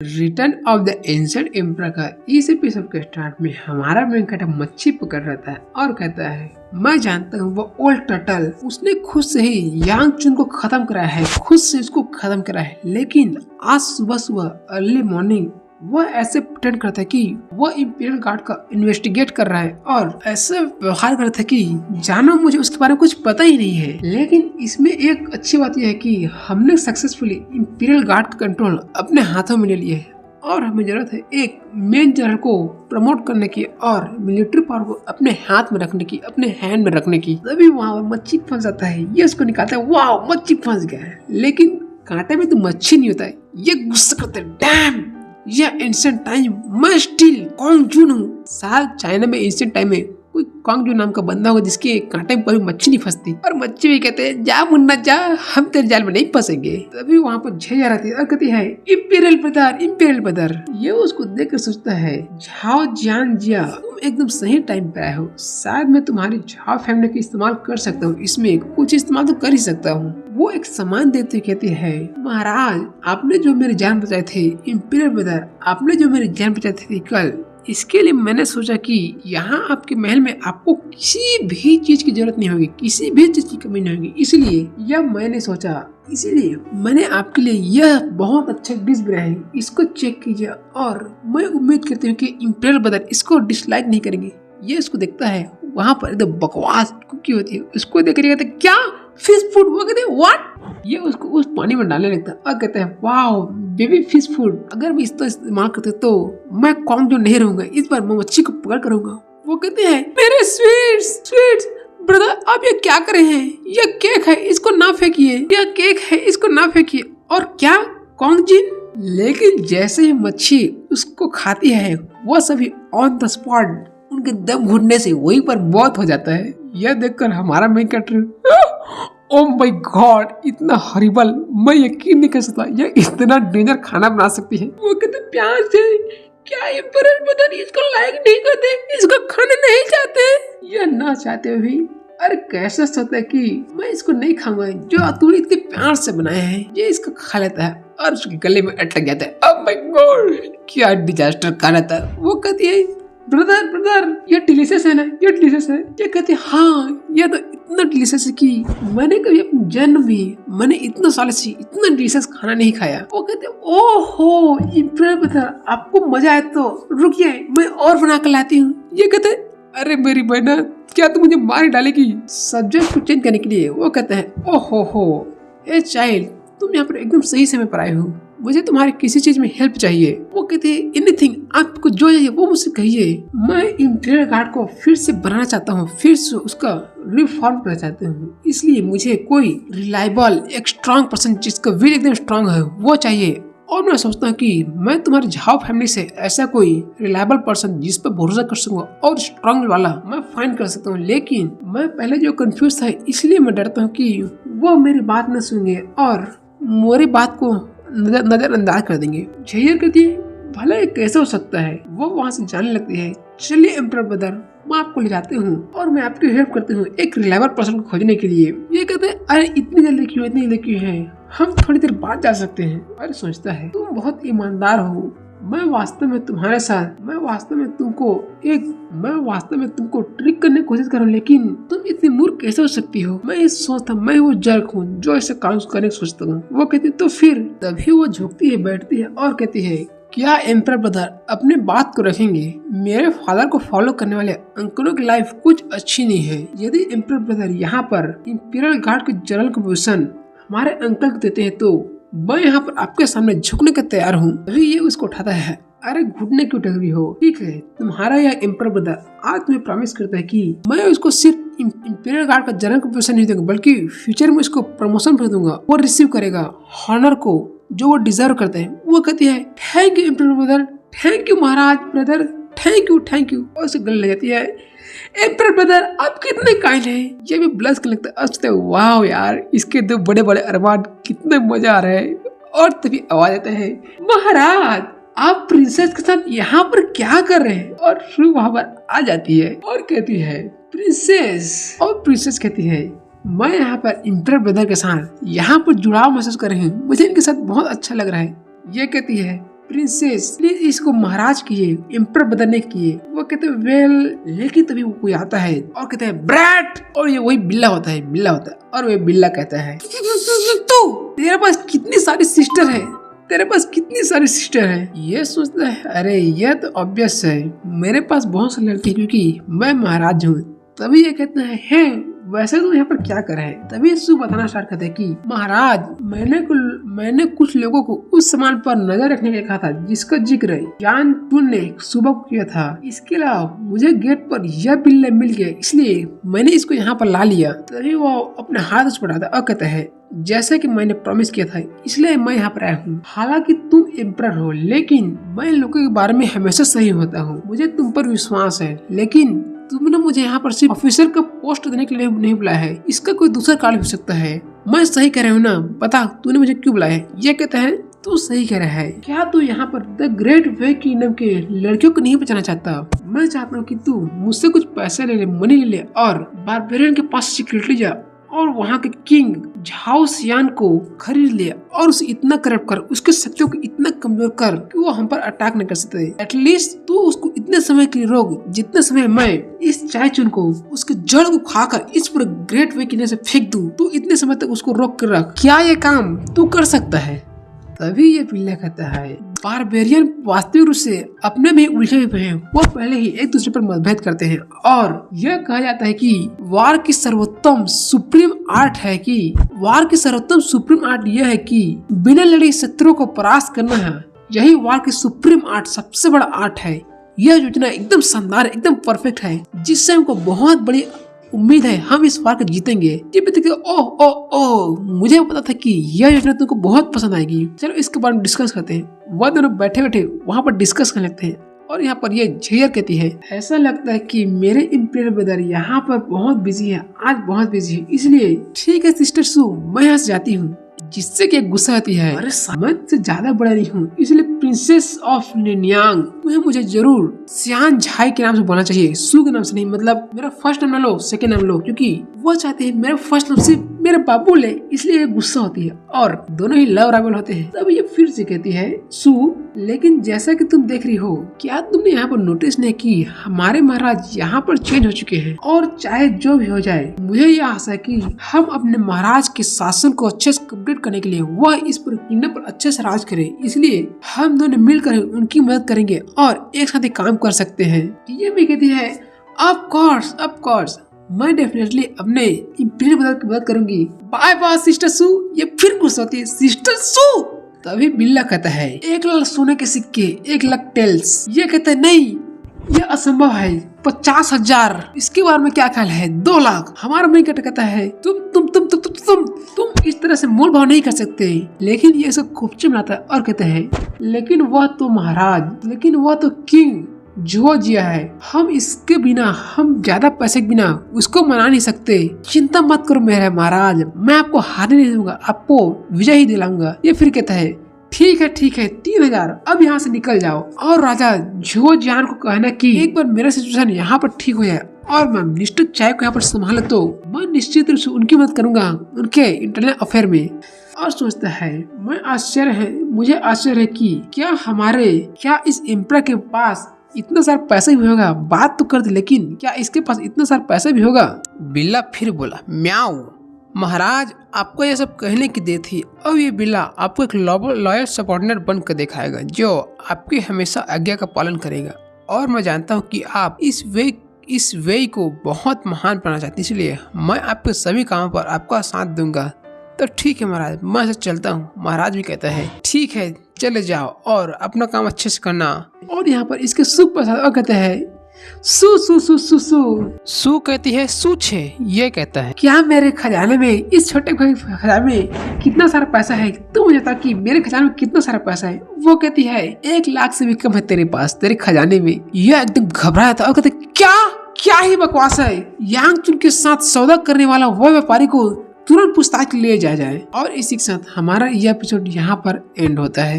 Return of the ancient emperor का इस episode के स्टार्ट में हमारा मेन कैरेक्टर मच्छी पकड़ रहता है और कहता है मैं जानता हूँ वो ओल्ड टर्टल उसने खुद से ही यांग चुन को खत्म कराया है, खुद से उसको खत्म कराया है, लेकिन आज सुबह सुबह अर्ली मॉर्निंग वो ऐसे प्रिटेंड करता है कि वो इंपीरियल गार्ड का इन्वेस्टिगेट कर रहा है और ऐसे व्यवहार करता है कि जानो मुझे उसके बारे में कुछ पता ही नहीं है। लेकिन इसमें एक अच्छी बात यह है कि हमने सक्सेसफुली इंपीरियल गार्ड का कंट्रोल अपने हाथों में ले लिया है और हमें जरूरत है एक मेन जनरल को प्रमोट करने की और मिलिट्री पावर को अपने हाथ में रखने की, अपने हैंड में रखने की। तभी वहाँ मच्छी फंस जाता है, ये उसको निकालता है, वाह मच्छी फंस गया है। लेकिन कांटे में तो मच्छी नहीं होता है, ये गुस्सा करते हैं, डैम ये एंशिएंट टाइम, मैं स्टिल कॉन्ग जून हूँ। शायद चाइना में एंशिएंट टाइम में कोई कॉन्ग जून नाम का बंदा होगा जिसके कांटे में कभी मच्छी नहीं फंसती और मच्छी भी कहते हैं जा मुन्ना जा, हम तेरे जाल में नहीं फंसेंगे। तभी वहाँ पर झेया रहती है और कहती है इंपीरियल ब्रदर। ये उसको देख कर सोचता है झाओ जियान जिया तुम एकदम सही टाइम पे आए हो, शायद मैं तुम्हारी झाओ फैमिली का इस्तेमाल कर सकता हूँ, इसमें कुछ इस्तेमाल तो कर ही सकता हूँ। वो एक सामान देते कहती है महाराज आपने जो मेरी जान बचाई थी, इंपीरियल ब्रदर आपने जो मेरी जान बचाई थी कल, इसके लिए मैंने सोचा कि यहाँ आपके महल में आपको किसी भी चीज की जरूरत नहीं होगी, किसी भी चीज की कमी नहीं होगी, इसलिए यह मैंने सोचा, इसीलिए मैंने आपके लिए यह बहुत अच्छा डिश बनाया है, इसको चेक कीजिए और मैं उम्मीद करती हूँ कि इंपीरियल ब्रदर इसको डिसलाइक नहीं करेंगे। ये इसको देखता है वहाँ पर एकदम बकवास कुकी होती है, उसको देख रही है क्या फिश फूड, वो कहते हैं व्हाट, ये उसको उस पानी में डालने लगता है और कहते हैं वाओ बेबी फिश फूड, अगर मैं इसका इस्तेमाल करते तो मैं कॉन्ग जो नहीं रहूंगा, इस बार मैं मच्छी को पकड़ करूंगा। वो कहते हैं मेरे स्वीट्स ब्रदर आप ये क्या कर रहे हैं, यह केक है इसको ना फेंकिए, यह केक है इसको ना फेंकिए। और क्या कॉन्ग जिन, लेकिन जैसे ही मच्छी उसको खाती है वो सभी ऑन द स्पॉट उनके दम घुटने से वहीं पर मौत हो जाता है। यह देखकर हमारा main character oh my God इतना हॉरिबल, मैं यकीन नहीं कर सकता यह इतना डेंजर खाना बना सकती है। वो कहते प्यार से क्या इंपीरियल ब्रदर इसको लाइक नहीं करते, इसको खाना नहीं चाहते, यह ना चाहते हुए अरे कैसा सोचता है कि मैं इसको नहीं खाऊंगा, जो तूने इतने प्यार से बनाया है ये इसको खा लेता है और उसके गले में अटक जाता है। ओह माय गॉड क्या डिजास्टर खाना था। वो कहती है ब्रदर ये डिलीशियस है ना, ये डिलीशियस है। ये कहते हाँ ये तो इतना डिलीशियस है कि मैंने कभी अपने जन्म में मैंने इतना साल से इतना डिलीशियस खाना नहीं खाया। वो कहते ओहो इंपीरियल ब्रदर आपको मजा आए तो रुकिए मैं और बना कर लाती हूँ। ये कहते अरे मेरी बहना क्या तुम मुझे मार डालेगी, सब्जेक्ट को चेंज करने के लिए। वो कहते हैं ओहो हो ए चाइल्ड तुम यहाँ पर एकदम सही समय पर आए हो, मुझे तुम्हारी किसी चीज में हेल्प चाहिए। वो कहते हैं एनीथिंग आपको जो चाहिए वो मुझसे कहिए, मैं इंपीरियल गार्ड को फिर से बनाना चाहता हूँ, फिर से उसका रिफॉर्म करना चाहता हूँ, इसलिए मुझे कोई रिलायबल एक स्ट्रॉन्ग पर्सन जिसका विल एकदम स्ट्रॉन्ग है वो चाहिए। और मैं सोचता हूँ कि मैं तुम्हारी झाओ फैमिली से ऐसा कोई रिलायबल पर्सन जिस पर भरोसा कर सकूंगा और स्ट्रॉन्ग वाला मैं फाइंड कर सकता हूँ। लेकिन मैं पहले जो कंफ्यूज था इसलिए मैं डरता हूँ कि वो मेरी बात न सुनेंगे और मेरी बात को नजरअंदाज कर देंगे। झेयर कहती है भला ये कैसे हो सकता है। वो वहाँ से जाने लगती है चलिए एम्परर ब्रदर मैं आपको ले जाती हूँ और मैं आपकी हेल्प करती हूँ एक रिलायबल पर्सन को खोजने के लिए। ये कहते हैं अरे इतनी जल्दी क्यों है, हम थोड़ी देर बाद जा सकते हैं। अरे सोचता है तुम बहुत ईमानदार हो, मैं वास्तव में तुम्हारे साथ मैं वास्तव में तुमको ट्रिक करने की कोशिश कर रहा हूँ, लेकिन तुम इतनी मूर्ख कैसे हो सकती हो। मैं ये सोचता मैं वो जर्क हूँ जो ऐसे काम करने की सोचता हूँ। वो कहती तो फिर तभी वो झुकती है बैठती है और कहती है क्या एम्परर ब्रदर अपने बात को रखेंगे, मेरे फादर को फॉलो करने वाले अंकलों की लाइफ कुछ अच्छी नहीं है। यदि एम्परर ब्रदर यहाँ पर इंपीरियल गार्ड के जनरल को पोजीशन हमारे अंकल को देते हैं तो मैं यहाँ पर आपके सामने झुकने के तैयार हूँ। अभी ये उसको उठाता है अरे घुटने क्यों टक रही हो, ठीक है तुम्हारा यह एम्परर ब्रदर आज तुम्हें प्रॉमिस करता है कि मैं उसको सिर्फ इंपीरियल गार्ड का जनरल को पोजीशन नहीं दूंगा बल्कि फ्यूचर में उसको प्रमोशन कर दूंगा, वो रिसीव करेगा हॉनर को जो वो डिजर्व करते हैं। वो कहती है thank you imperial brother, thank you Maharaj brother, thank you और उसे गले लग जाती है। एम्परर ब्रदर आप कितने काइंड हैं। ये भी ब्लश कर लगता है वाह यार इसके दो बड़े बड़े अरमान कितने मजा आ रहा है। और तभी आवाज आता है महाराज आप प्रिंसेस के साथ यहाँ पर क्या कर रहे हैं। और शुरू वहाँ पर आ जाती है और कहती है प्रिंसेस, और प्रिंसेस कहती है मैं यहाँ पर इंपीरियल ब्रदर के साथ यहाँ पर जुड़ाव महसूस कर रही हूँ, मुझे इनके साथ बहुत अच्छा लग रहा है। ये कहती है प्रिंसेस प्लीज इसको महाराज किए, एम्पर बदलने किए। वो कहते हैं वेल, लेकिन तभी वो कोई आता है और कहते हैं ब्रैट, और ये वही बिल्ला होता है और वो बिल्ला कहता है तू तेरे पास कितनी सारी सिस्टर है, तेरे पास कितनी सारी सिस्टर है। ये सोचता है अरे ये तो ऑब्वियस है, मेरे पास बहुत सारी लड़की क्योंकि मैं महाराज हूँ। तभी ये कहते हैं वैसे तुम यहाँ पर क्या कर रहे हैं। तभी सू बताना स्टार्ट करते हैं कि महाराज मैंने कुछ लोगों को उस सामान पर नजर रखने के लिए कहा था जिसका जिक्र यान चुन ने सुबह को किया था। इसके अलावा मुझे गेट पर यह बिल्ला मिल गया, इसलिए मैंने इसको यहाँ पर ला लिया। तभी वो अपने हाथ उस पर डालता और कहता है जैसे कि मैंने प्रॉमिस किया था इसलिए मैं यहाँ पर आया हूँ। हालांकि तुम एम्परर हो लेकिन मैं लोगों के बारे में हमेशा सही होता हूँ, मुझे तुम पर विश्वास है। लेकिन तुमने मुझे यहाँ पर सिर्फ ऑफिसर का पोस्ट देने के लिए नहीं बुलाया है, इसका कोई दूसरा कारण हो सकता है। मैं सही कह रहा हूँ ना, बता तूने मुझे क्यों बुलाया है। ये कहता है तू सही कह रहा है, क्या तू यहाँ पर द ग्रेट वे किंगडम के लड़कियों को नहीं बचाना चाहता। मैं चाहता हूँ कि तू मुझसे कुछ पैसे ले ले, मनी ले ले और बारबेरियन के पास सीक्रेटली जा और वहाँ के किंग झाओ सियान को खरीद ले और उसे इतना करप्ट कर, उसके शक्तियों को इतना कमजोर कर कि वो हम पर अटैक न कर सकते। एटलीस्ट तू उसको इतने समय के लिए रोक जितने समय मैं इस चाय चुन को उसके जड़ को खाकर इस पूरे ग्रेट वे किने से फेंक दूं। तू इतने समय तक उसको रोक कर रख, क्या ये काम तू कर सकता है। तभी ये बिल्ला कहता है बारबेरियन वास्तविक रूप से अपने में उलझे हुए हैं, वो पहले ही एक दूसरे पर मतभेद करते हैं और यह कहा जाता है कि वार की सर्वोत्तम सुप्रीम आर्ट यह है कि बिना लड़े शत्रुओं को परास्त करना है। यही वार की सुप्रीम आर्ट सबसे बड़ा आर्ट है। यह योजना एकदम शानदार, एकदम परफेक्ट है, जिससे हमको बहुत बड़ी उम्मीद है हम इस वार को जीतेंगे। ओह मुझे पता था कि यह योजना तुमको बहुत पसंद आएगी। चलो इसके बारे में डिस्कस करते हैं। वह दोनों बैठे बैठे वहाँ पर डिस्कस करने लगते हैं और यहाँ पर ये झेयर कहती है ऐसा लगता है कि मेरे इंपीरियल ब्रदर यहाँ पर बहुत बिजी है, आज बहुत बिजी है, इसलिए ठीक है सिस्टर सू मैं यहाँ से जाती हूँ। जिससे कि गुस्सा आती है अरे समझ से ज्यादा बड़ा नहीं हूँ, इसलिए प्रिंसेस ऑफ निन्यांग तुम्हें मुझे जरूर सियान झाई के नाम से बोलना चाहिए, सू के नाम से नहीं। मतलब मेरा फर्स्ट नाम ना लो, सेकंड नाम लो, क्योंकि वो चाहते हैं मेरा फर्स्ट नाम से मेरे बाबू ले, इसलिए गुस्सा होती है और दोनों ही लव राइवल होते हैं। तब ये फिर से कहती है सू लेकिन जैसा कि तुम देख रही हो, क्या तुमने यहाँ पर नोटिस नहीं की हमारे महाराज यहाँ पर चेंज हो चुके हैं और चाहे जो भी हो जाए मुझे यह आशा है कि हम अपने महाराज के शासन को अच्छे से कंप्लीट करने के लिए वह इस पूरे किंगडम पर अच्छे से राज करे, इसलिए हम दोनों मिलकर उनकी मदद करेंगे और एक साथ ही काम कर सकते हैं। ये भी कहती है ऑफ कोर्स मैं डेफिनेटली अपने इंपीरियल ब्रदर की मदद करूंगी। बाय बाय सिस्टर सू। ये फिर गुस्सा होती है सिस्टर सू। तभी बिल्ला कहता है 1 लाख सोने के सिक्के, 1 लाख टेल्स। ये कहता है नहीं ये असंभव है, 50,000। इसके बारे में क्या ख्याल है 2 लाख। हमारा मन कहता है तुम इस तरह से मोल भाव नहीं कर सकते। लेकिन ये सब खूबचे बनाता है और कहते हैं लेकिन वह तो महाराज, लेकिन वह तो किंग जो जिया है, हम इसके बिना, हम ज्यादा पैसे के बिना उसको मना नहीं सकते। चिंता मत करो मेरे महाराज, मैं आपको हारने नहीं दूंगा, आपको विजय ही दिलाऊंगा। ये फिर कहता है ठीक है 3000 अब यहाँ से निकल जाओ और राजा झो जियान को कहना कि एक बार मेरा सिचुएशन यहाँ पर ठीक हो जाए और मैं मिस्टर चाय को यहाँ पर संभाल तो मैं निश्चित रूप से उनकी मदद करूंगा उनके इंटरनल अफेयर में। और सोचता है मुझे आश्चर्य है कि क्या इस एम्परर के पास इतना सारा पैसा भी होगा। बात तो कर दे लेकिन क्या इसके पास इतना सारा पैसा भी होगा। बिल्ला फिर बोला म्याऊ महाराज आपको ये सब कहने की देर थी। अब ये बिल्ला आपको एक लॉयल सबऑर्डिनेट बनकर दिखाएगा जो आपकी हमेशा आज्ञा का पालन करेगा। और मैं जानता हूँ कि आप इस वे को बहुत महान बनाना चाहते हैं, इसलिए मैं आपके सभी कामों पर आपका साथ दूंगा। तो ठीक है महाराज मैं ऐसे चलता हूँ। महाराज भी कहता है ठीक है चले जाओ और अपना काम अच्छे से करना। और यहाँ पर इसके सुख प्रसाद और कहते हैं सू कहती है सूछे। ये कहता है क्या मेरे खजाने में, इस छोटे खजाने में कितना सारा पैसा है, तू मुझे बता कि मेरे खजाने में कितना सारा पैसा है। वो कहती है 1 लाख से भी कम है तेरे पास, तेरे खजाने में। यह एकदम घबराया था और कहते क्या ही बकवास है। यांग चुन के साथ सौदा करने वाला वह व्यापारी को तुरंत पूछताछ ले जाया जाए। और इसी के साथ हमारा यह एपिसोड यहाँ पर एंड होता है।